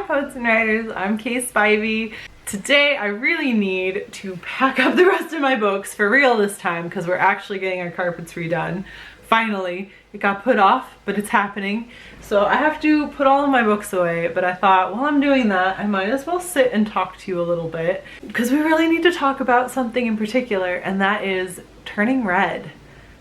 Poets and Writers. I'm Kay Spivey. Today I really need to pack up the rest of my books for real this time because we're actually getting our carpets redone. Finally, it got put off, but it's happening. So I have to put all of my books away, but I thought while I'm doing that, I might as well sit and talk to you a little bit because we really need to talk about something in particular, and that is Turning Red.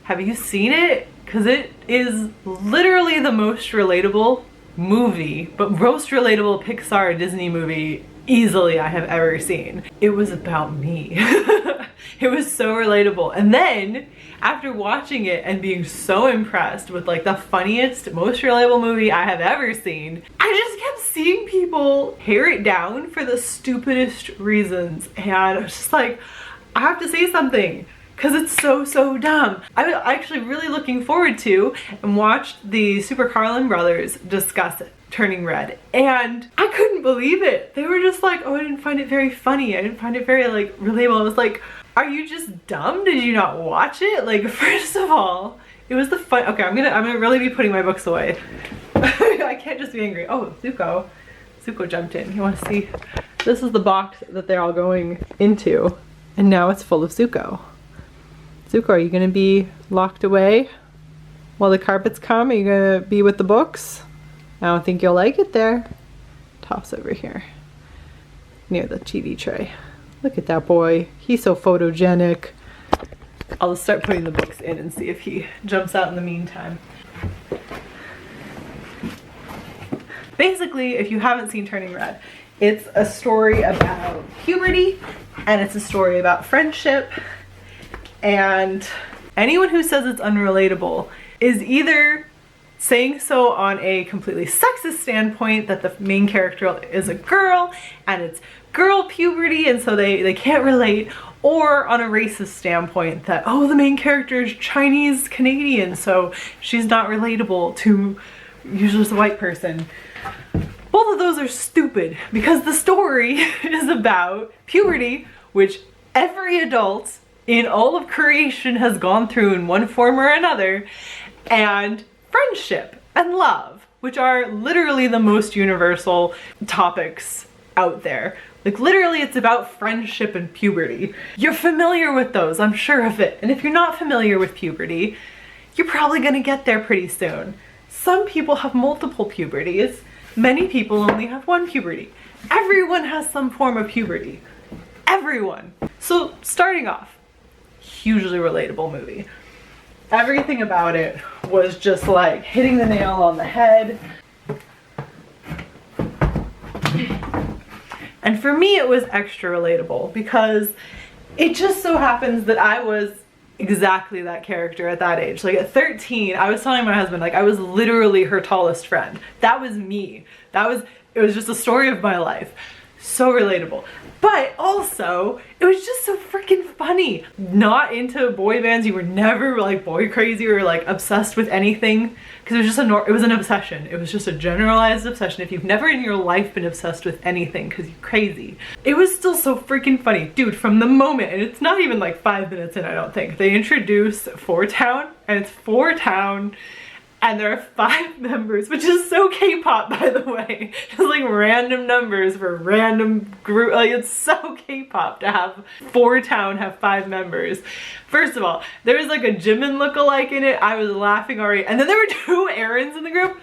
Have you seen it? Because it is literally the most relatable movie, but most relatable Pixar Disney movie easily I have ever seen. It was about me. It was so relatable. And then after watching it and being so impressed with like the funniest, most relatable movie I have ever seen, I just kept seeing people tear it down for the stupidest reasons. And I was just like, I have to say something, because it's so dumb. I was actually really looking forward to and watched the Super Carlin brothers discuss Turning Red, and I couldn't believe it. They were just like, oh, I didn't find it very funny. I didn't find it very like relatable. I was like, are you just dumb? Did you not watch it? Like, first of all, it was the fun. Okay, I'm gonna really be putting my books away. I can't just be angry. Oh, Zuko jumped in. You want to see? This is the box that they're all going into, and now it's full of Zuko. Zuko, are you gonna be locked away while the carpets come? Are you gonna be with the books? I don't think you'll like it there. Toss over here near the TV tray. Look at that boy. He's so photogenic. I'll just start putting the books in and see if he jumps out in the meantime. Basically, if you haven't seen Turning Red, it's a story about puberty and it's a story about friendship. And anyone who says it's unrelatable is either saying so on a completely sexist standpoint, that the main character is a girl and it's girl puberty and so they can't relate, or on a racist standpoint that, oh, the main character is Chinese Canadian so she's not relatable to usually just a white person. Both of those are stupid because the story is about puberty, which every adult in all of creation has gone through in one form or another, and friendship and love, which are literally the most universal topics out there. Like, literally it's about friendship and puberty. You're familiar with those, I'm sure of it. And if you're not familiar with puberty, you're probably gonna get there pretty soon. Some people have multiple puberties. Many people only have one puberty. Everyone has some form of puberty. Everyone. So starting off, hugely relatable movie. Everything about it was just like hitting the nail on the head. And for me it was extra relatable because it just so happens that I was exactly that character at that age. Like at 13, I was telling my husband, like, I was literally her tallest friend. That was me. It was just a story of my life. So relatable. But also, it was just so freaking funny. Not into boy bands. You were never like boy crazy or like obsessed with anything, because it was just it was an obsession. It was just a generalized obsession. If you've never in your life been obsessed with anything because you're crazy, it was still so freaking funny. Dude, from the moment, and it's not even like 5 minutes in, I don't think, they introduce Four Town, and it's Four Town, and there are 5 members, which is so K-pop, by the way. Just like random numbers for random group. Like, it's so K-pop to have Four Town have 5 members. First of all, there was like a Jimin lookalike in it. I was laughing already. And then there were 2 Aarons in the group.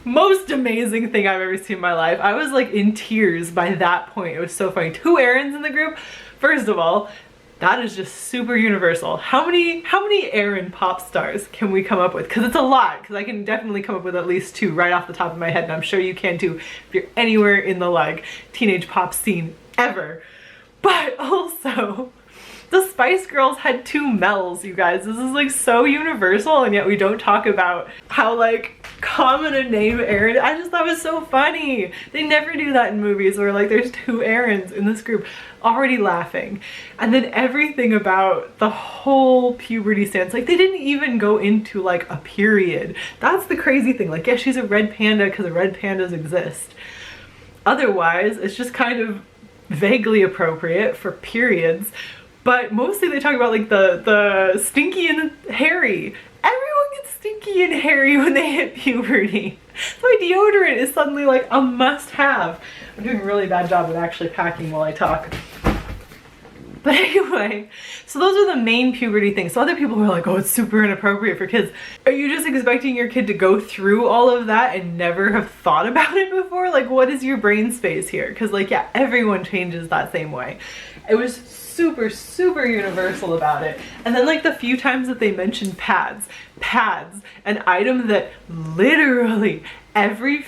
Most amazing thing I've ever seen in my life. I was like in tears by that point. It was so funny. 2 Aarons in the group. First of all, that is just super universal. How many Aaron pop stars can we come up with? Because it's a lot, because I can definitely come up with at least 2 right off the top of my head, and I'm sure you can too if you're anywhere in the like teenage pop scene ever. But also, the Spice Girls had 2 Mels, you guys. This is like so universal, and yet we don't talk about how like common a name Aaron. I just thought it was so funny. They never do that in movies where like there's 2 Aarons in this group. Already laughing. And then everything about the whole puberty stance, like they didn't even go into like a period. That's the crazy thing. Like, yeah, she's a red panda because the red pandas exist. Otherwise, it's just kind of vaguely appropriate for periods. But mostly they talk about like the stinky and hairy. Everyone gets stinky and hairy when they hit puberty. So my deodorant is suddenly like a must-have. I'm doing a really bad job of actually packing while I talk. But anyway, so those are the main puberty things. So other people were like, oh, it's super inappropriate for kids. Are you just expecting your kid to go through all of that and never have thought about it before? Like, what is your brain space here? Because like, yeah, everyone changes that same way. It was super, super universal about it. And then like the few times that they mentioned pads, an item that literally every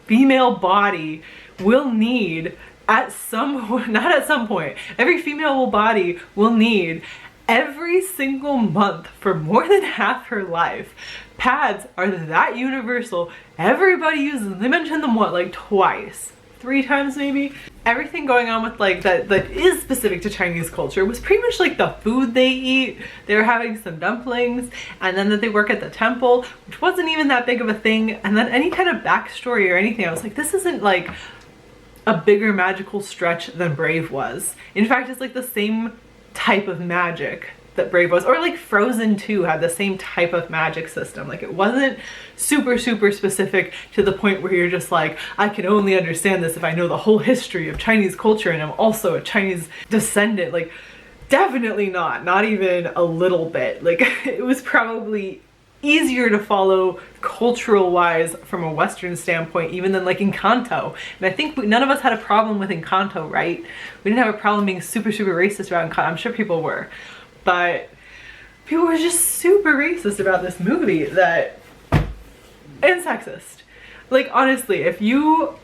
female body will need at some, not at some point, every female body will need every single month for more than half her life. Pads are that universal. Everybody uses them. They mentioned them, what, like twice? 3 times maybe? Everything going on with like that is specific to Chinese culture was pretty much like the food they eat. They were having some dumplings, and then that they work at the temple, which wasn't even that big of a thing. And then any kind of backstory or anything, I was like, this isn't like a bigger magical stretch than Brave was. In fact, it's like the same type of magic that Brave was, or like Frozen 2 had the same type of magic system. Like it wasn't super, super specific to the point where you're just like, I can only understand this if I know the whole history of Chinese culture and I'm also a Chinese descendant. Like, definitely not even a little bit. Like it was probably easier to follow cultural wise from a Western standpoint even than like Encanto. And I think none of us had a problem with Encanto, right? We didn't have a problem being super, super racist about Encanto. I'm sure people were, but people were just super racist about this movie and sexist. Like honestly, if you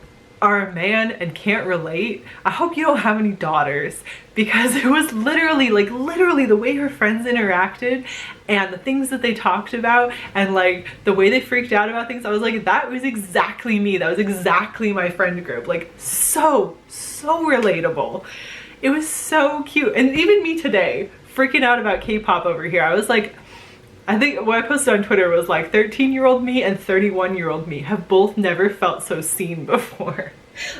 are a man and can't relate, I hope you don't have any daughters, because it was literally the way her friends interacted and the things that they talked about and like the way they freaked out about things. I was like, that was exactly me. That was exactly my friend group. Like so relatable. It was so cute. And even me today, freaking out about K-pop over here, I was like, I think what I posted on Twitter was like 13-year-old me and 31-year-old me have both never felt so seen before.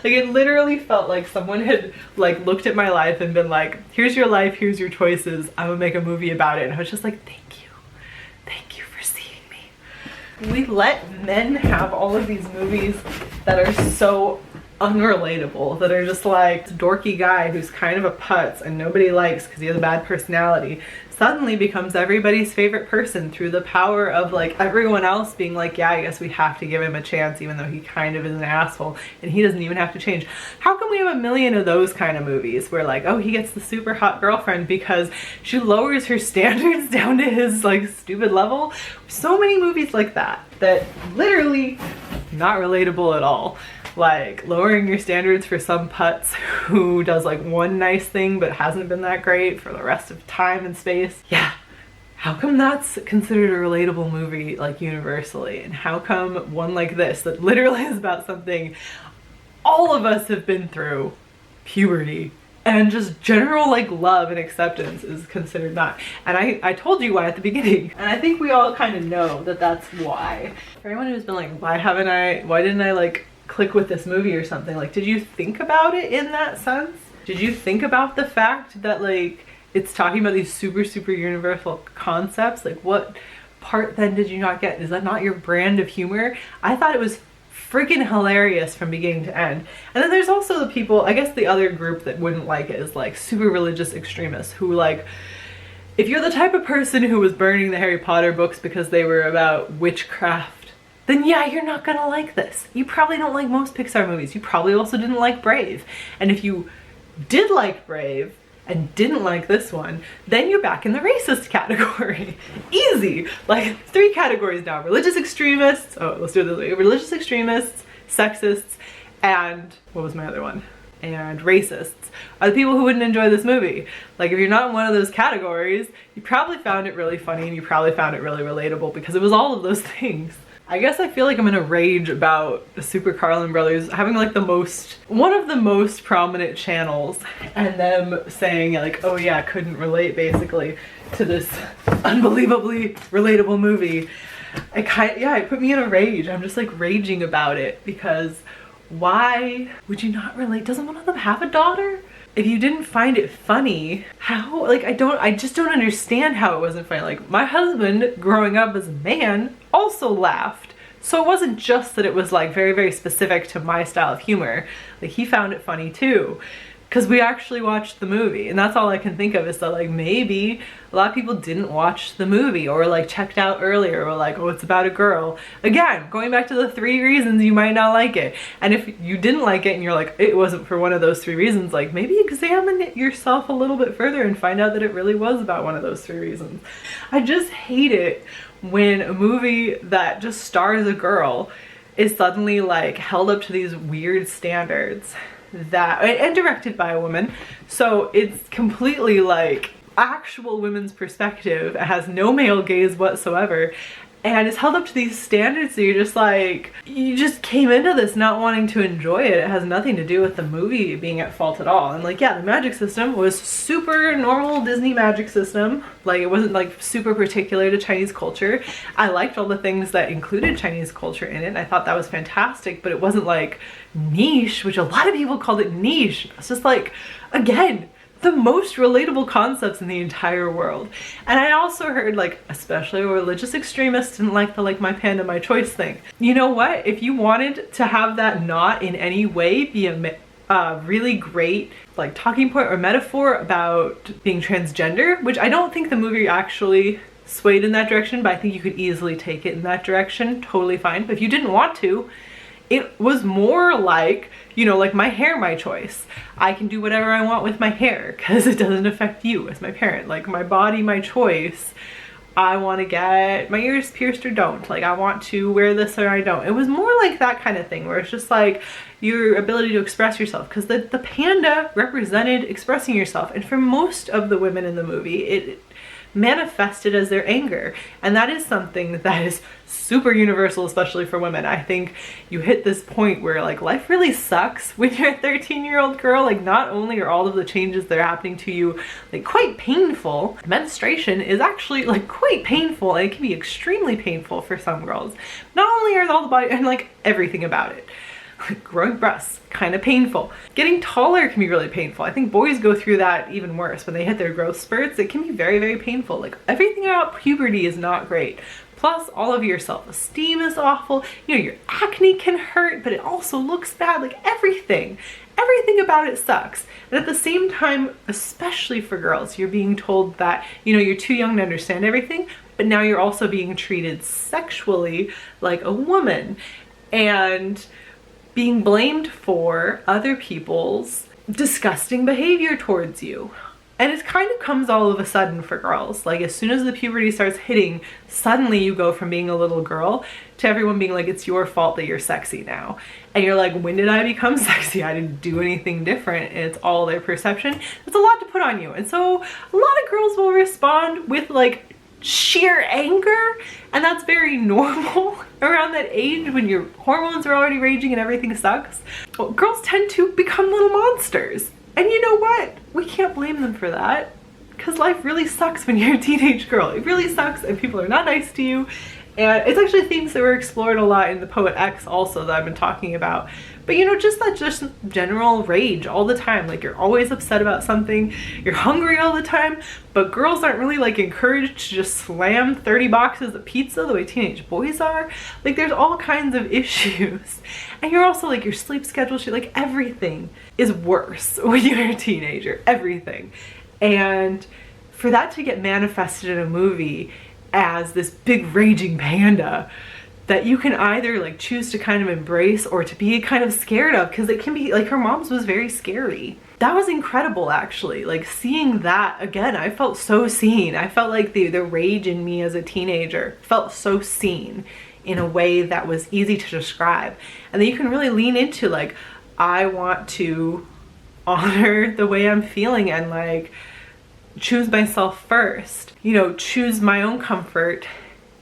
Like it literally felt like someone had like looked at my life and been like, here's your life, here's your choices, I'm gonna make a movie about it. And I was just like, thank you for seeing me. We let men have all of these movies that are so unrelatable, that are just like dorky guy who's kind of a putz and nobody likes because he has a bad personality, suddenly becomes everybody's favorite person through the power of like everyone else being like, yeah, I guess we have to give him a chance even though he kind of is an asshole and he doesn't even have to change. How come we have a million of those kind of movies where like, oh, he gets the super hot girlfriend because she lowers her standards down to his like stupid level? So many movies like that literally not relatable at all. Like lowering your standards for some putz who does like one nice thing but hasn't been that great for the rest of time and space. Yeah, how come that's considered a relatable movie like universally? And how come one like this that literally is about something all of us have been through, puberty, and just general like love and acceptance, is considered not? And I told you why at the beginning, and I think we all kind of know that that's why. For anyone who's been like, why didn't I like click with this movie or something, like, did you think about it in that sense? Did you think about the fact that like it's talking about these super, super universal concepts? Like what part then did you not get? Is that not your brand of humor? I thought it was freaking hilarious from beginning to end. And then there's also the people, I guess the other group that wouldn't like it is like super religious extremists who like, if you're the type of person who was burning the Harry Potter books because they were about witchcraft, then yeah, you're not gonna like this. You probably don't like most Pixar movies. You probably also didn't like Brave. And if you did like Brave and didn't like this one, then you're back in the racist category. Easy. Like 3 categories now. Religious extremists, oh, let's do it this way. Religious extremists, sexists, and what was my other one? And racists are the people who wouldn't enjoy this movie. Like if you're not in one of those categories, you probably found it really funny and you probably found it really relatable because it was all of those things. I guess I feel like I'm in a rage about the Super Carlin Brothers having like one of the most prominent channels, and them saying like, oh yeah, couldn't relate basically to this unbelievably relatable movie. It put me in a rage. I'm just like raging about it because Why would you not relate? Doesn't one of them have a daughter? If you didn't find it funny, how? Like, I just don't understand how it wasn't funny. Like, my husband growing up as a man also laughed. So it wasn't just that it was like very, very specific to my style of humor. Like, he found it funny too. Because we actually watched the movie, and that's all I can think of is that like maybe a lot of people didn't watch the movie or like checked out earlier or like, oh, it's about a girl. Again, going back to the 3 reasons you might not like it. And if you didn't like it and you're like, it wasn't for one of those 3 reasons, like maybe examine it yourself a little bit further and find out that it really was about one of those 3 reasons. I just hate it when a movie that just stars a girl is suddenly like held up to these weird standards that, and directed by a woman, so it's completely like actual women's perspective. It has no male gaze whatsoever, and it's held up to these standards, so you're just like, you just came into this not wanting to enjoy it. It has nothing to do with the movie being at fault at all. And like, yeah, the magic system was super normal Disney magic system. Like, it wasn't like super particular to Chinese culture. I liked all the things that included Chinese culture in it, and I thought that was fantastic, but it wasn't like niche, which a lot of people called it niche. It's just like, again, the most relatable concepts in the entire world. And I also heard like, especially religious extremists didn't like the like my panda my choice thing. You know what, if you wanted to have that not in any way be a really great like talking point or metaphor about being transgender, which I don't think the movie actually swayed in that direction, but I think you could easily take it in that direction, totally fine. But if you didn't want to, it was more like, you know, like my hair, my choice. I can do whatever I want with my hair because it doesn't affect you as my parent. Like, my body, my choice. I want to get my ears pierced or don't. Like, I want to wear this or I don't. It was more like that kind of thing where it's just like your ability to express yourself, because the panda represented expressing yourself. And for most of the women in the movie, it manifested as their anger, and that is something that is super universal, especially for women. I think you hit this point where like life really sucks when you're a 13-year-old girl. Like, not only are all of the changes that are happening to you like quite painful, menstruation is actually like quite painful, and it can be extremely painful for some girls. Not only are all the body and like everything about it, like growing breasts, kind of painful. Getting taller can be really painful. I think boys go through that even worse when they hit their growth spurts. It can be very, very painful. Like, everything about puberty is not great. Plus, all of your self-esteem is awful. You know, your acne can hurt, but it also looks bad. Like, everything about it sucks. And at the same time, especially for girls, you're being told that, you know, you're too young to understand everything, but now you're also being treated sexually like a woman. And being blamed for other people's disgusting behavior towards you. And it kind of comes all of a sudden for girls. Like, as soon as the puberty starts hitting, suddenly you go from being a little girl to everyone being like, it's your fault that you're sexy now. And you're like, when did I become sexy? I didn't do anything different. And it's all their perception. It's a lot to put on you. And so a lot of girls will respond with like sheer anger, and that's very normal around that age when your hormones are already raging and everything sucks. Well, girls tend to become little monsters, and you know what, we can't blame them for that, because life really sucks when you're a teenage girl. It really sucks, and people are not nice to you. And it's actually things that were explored a lot in the Poet X also that I've been talking about. But you know, just that just general rage all the time. Like, you're always upset about something, you're hungry all the time, but girls aren't really like encouraged to just slam 30 boxes of pizza the way teenage boys are. Like, there's all kinds of issues. And you're also like, your sleep schedule, like everything is worse when you're a teenager, everything. And for that to get manifested in a movie as this big raging panda that you can either like choose to kind of embrace or to be kind of scared of, because it can be like, her mom's was very scary. That was incredible, actually. Like, seeing that again, I felt so seen. I felt like the rage in me as a teenager felt so seen in a way that was easy to describe. And then you can really lean into like, I want to honor the way I'm feeling and like choose myself first, you know, choose my own comfort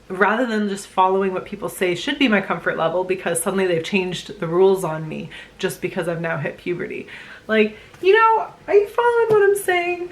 rather than just following what people say should be my comfort level, because suddenly they've changed the rules on me just because I've now hit puberty. Like, you know, are you following what I'm saying?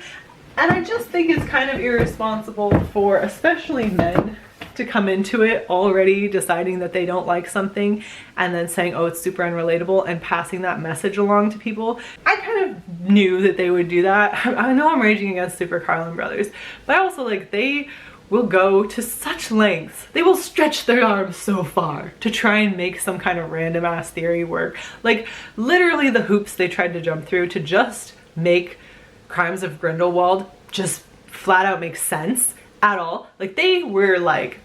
And I just think it's kind of irresponsible for especially men to come into it already deciding that they don't like something and then saying, oh, it's super unrelatable, and passing that message along to people. I kind of knew that they would do that. I know I'm raging against Super Carlin Brothers, but I also like, they will go to such lengths. They will stretch their arms so far to try and make some kind of random ass theory work. Like literally the hoops they tried to jump through to just make Crimes of Grindelwald just flat out make sense at all. Like they were like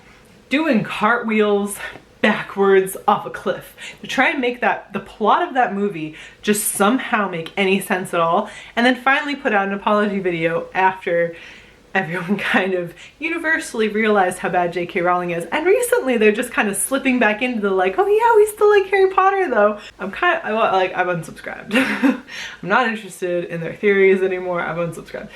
doing cartwheels backwards off a cliff to try and make that, the plot of that movie, just somehow make any sense at all, and then finally put out an apology video after everyone kind of universally realized how bad J.K. Rowling is. And recently they're just kind of slipping back into the like, oh yeah, we still like Harry Potter though. I've unsubscribed. I'm not interested in their theories anymore. I've unsubscribed.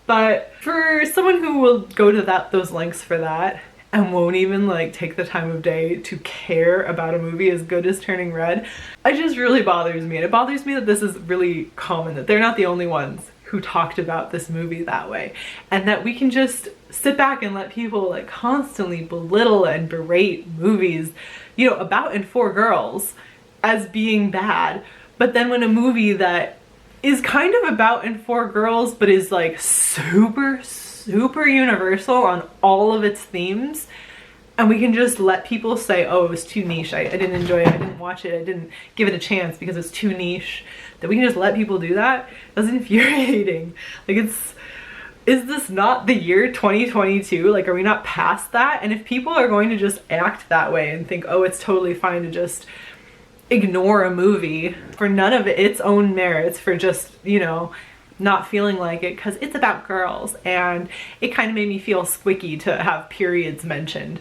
But for someone who will go to those lengths for that and won't even like take the time of day to care about a movie as good as Turning Red, it just really bothers me. And it bothers me that this is really common, that they're not the only ones who talked about this movie that way, and that we can just sit back and let people like constantly belittle and berate movies, you know, about and for girls as being bad. But then when a movie that is kind of about and for girls but is like super universal on all of its themes, and we can just let people say, oh, it was too niche, I didn't enjoy it, I didn't watch it, I didn't give it a chance because it's too niche, that we can just let people do that, that's infuriating. Like, is this not the year 2022? Like, are we not past that? And if people are going to just act that way and think, oh, it's totally fine to just ignore a movie for none of its own merits, for just, you know, not feeling like it because it's about girls, and it kind of made me feel squicky to have periods mentioned.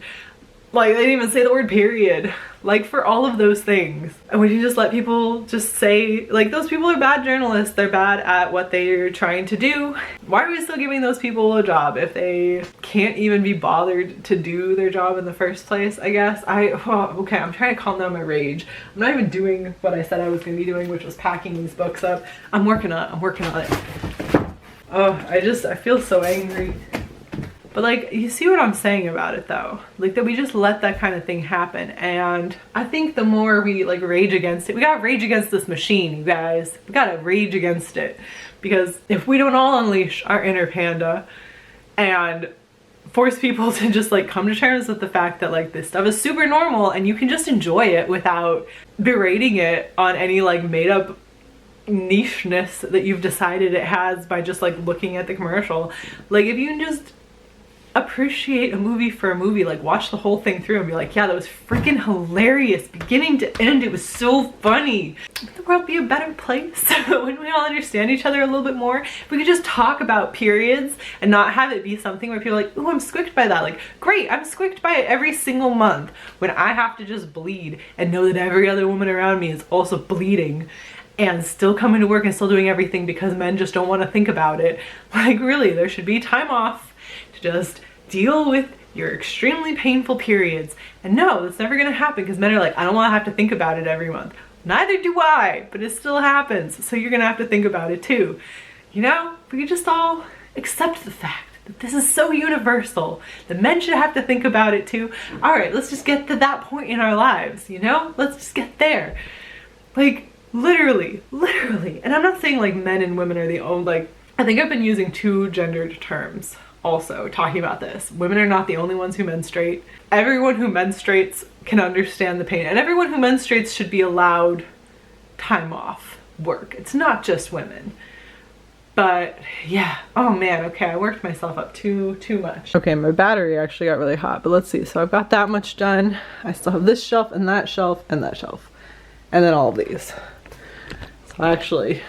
Like, they didn't even say the word period. Like, for all of those things. And we can just let people just say, like, those people are bad journalists. They're bad at what they're trying to do. Why are we still giving those people a job if they can't even be bothered to do their job in the first place, I guess? Okay, I'm trying to calm down my rage. I'm not even doing what I said I was going to be doing, which was packing these books up. I'm working on it. Oh, I feel so angry. But like, you see what I'm saying about it though? Like, that we just let that kind of thing happen. And I think the more we like rage against it, we gotta rage against this machine, you guys. We gotta rage against it. Because if we don't all unleash our inner panda and force people to just like come to terms with the fact that like this stuff is super normal and you can just enjoy it without berating it on any like made up nicheness that you've decided it has by just like looking at the commercial. Like, if you can just appreciate a movie for a movie, like watch the whole thing through and be like, yeah, that was freaking hilarious beginning to end, it was so funny. Would the world be a better place? Wouldn't we all understand each other a little bit more if we could just talk about periods and not have it be something where people are like, oh, I'm squicked by that? Like, great, I'm squicked by it every single month when I have to just bleed and know that every other woman around me is also bleeding and still coming to work and still doing everything because men just don't want to think about it. Like, really, there should be time off to just deal with your extremely painful periods. And no, that's never gonna happen because men are like, I don't want to have to think about it every month. Neither do I, but it still happens, so you're gonna have to think about it too. You know, we could just all accept the fact that this is so universal that men should have to think about it too. All right, let's just get to that point in our lives, you know? Let's just get there. Like, literally. And I'm not saying like men and women are the only, like, I think I've been using two gendered terms also talking about this. Women are not the only ones who menstruate. Everyone who menstruates can understand the pain, and everyone who menstruates should be allowed time off work. It's not just women. But yeah, oh man, okay, I worked myself up too much. Okay, my battery actually got really hot, but let's see. So I've got that much done. I still have this shelf and that shelf and that shelf, and then all of these. So I actually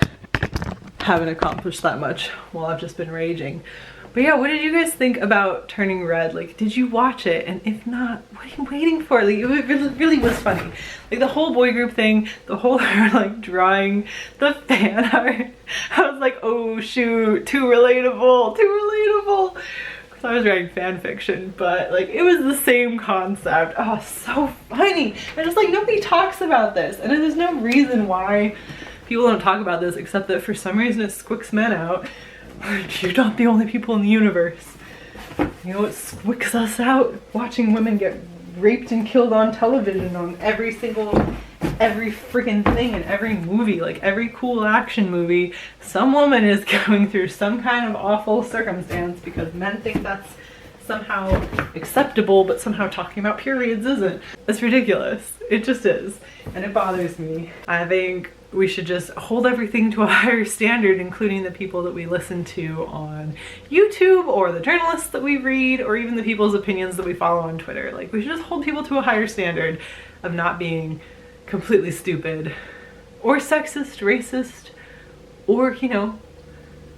haven't accomplished that much while I've just been raging. But yeah, what did you guys think about Turning Red? Like, did you watch it? And if not, what are you waiting for? Like, it really was funny. Like, the whole boy group thing, the whole like drawing the fan art. I was like, oh shoot, too relatable. Because I was writing fan fiction, but like, it was the same concept. Oh, so funny. And just like, nobody talks about this. And there's no reason why people don't talk about this except that for some reason it squicks men out. You're not the only people in the universe. You know what squicks us out? Watching women get raped and killed on television on every freaking thing in every movie. Like every cool action movie, some woman is going through some kind of awful circumstance because men think that's somehow acceptable, but somehow talking about periods isn't. It's ridiculous. It just is. And it bothers me. I think we should just hold everything to a higher standard, including the people that we listen to on YouTube, or the journalists that we read, or even the people's opinions that we follow on Twitter. Like, we should just hold people to a higher standard of not being completely stupid or sexist, racist, or, you know,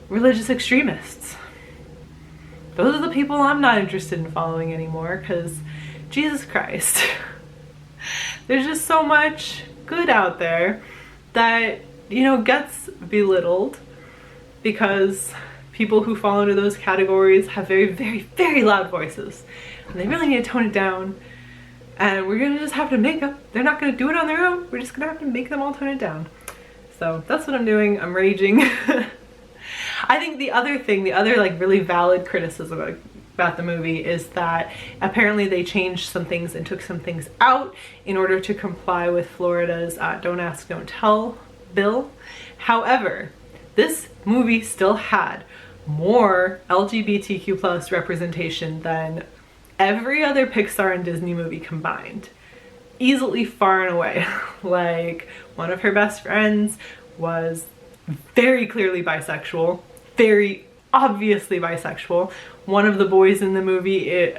religious extremists. Those are the people I'm not interested in following anymore, because Jesus Christ. There's just so much good out there that, you know, gets belittled because people who fall into those categories have very, very, very loud voices. And they really need to tone it down. And we're gonna just have to make them. They're not gonna do it on their own. We're just gonna have to make them all tone it down. So that's what I'm doing. I'm raging. I think the other like really valid criticism about the movie is that apparently they changed some things and took some things out in order to comply with Florida's Don't Ask, Don't Tell bill. However, this movie still had more LGBTQ plus representation than every other Pixar and Disney movie combined. Easily, far and away. Like, one of her best friends was very clearly bisexual, very obviously bisexual. One of the boys in the movie,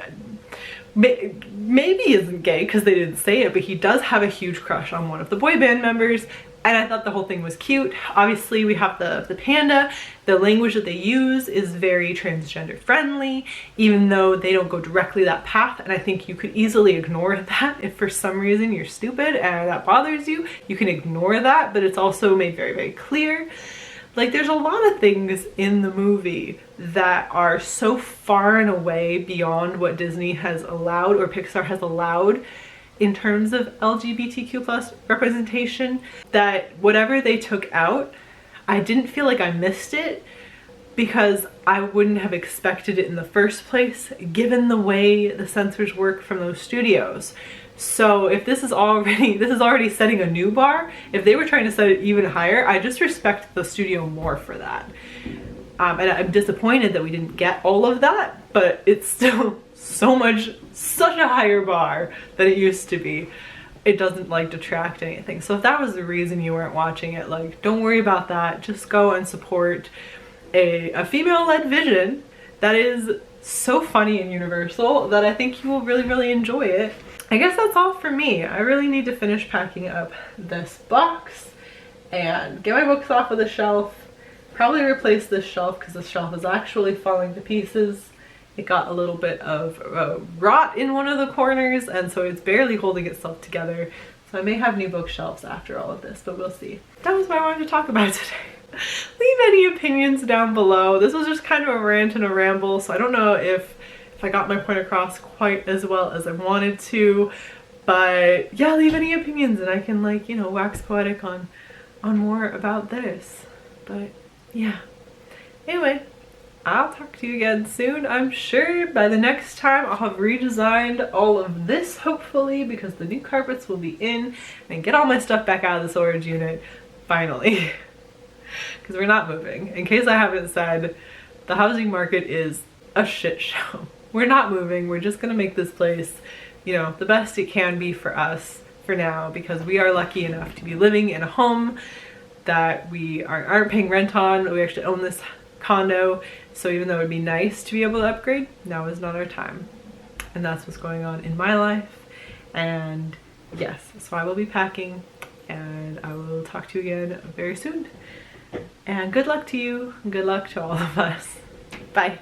maybe isn't gay because they didn't say it, but he does have a huge crush on one of the boy band members, and I thought the whole thing was cute. Obviously, we have the panda. The language that they use is very transgender friendly, even though they don't go directly that path, and I think you could easily ignore that if for some reason you're stupid and that bothers you. You can ignore that, but it's also made very, very clear. Like, there's a lot of things in the movie that are so far and away beyond what Disney has allowed or Pixar has allowed in terms of LGBTQ plus representation that whatever they took out, I didn't feel like I missed it because I wouldn't have expected it in the first place, given the way the censors work from those studios. So if this is already setting a new bar, if they were trying to set it even higher, I just respect the studio more for that. And I'm disappointed that we didn't get all of that, but it's still such a higher bar than it used to be. It doesn't like detract anything. So if that was the reason you weren't watching it, like, don't worry about that. Just go and support a female-led vision that is so funny and universal that I think you will really, really enjoy it. I guess that's all for me. I really need to finish packing up this box and get my books off of the shelf. Probably replace this shelf because this shelf is actually falling to pieces. It got a little bit of rot in one of the corners, and so it's barely holding itself together. So I may have new bookshelves after all of this, but we'll see. That was what I wanted to talk about today. Leave any opinions down below. This was just kind of a rant and a ramble, so I don't know if I got my point across quite as well as I wanted to, but yeah, leave any opinions and I can, like, you know, wax poetic on more about this. But yeah, anyway, I'll talk to you again soon. I'm sure by the next time I'll have redesigned all of this, hopefully, because the new carpets will be in, and get all my stuff back out of the storage unit finally. Because we're not moving. In case I haven't said, the housing market is a shit show. We're not moving. We're just gonna make this place, you know, the best it can be for us for now, because we are lucky enough to be living in a home that we aren't paying rent on. We actually own this condo, so even though it would be nice to be able to upgrade, now is not our time. And that's what's going on in my life. And yes, so I will be packing, and I will talk to you again very soon. And good luck to you, and good luck to all of us. Bye.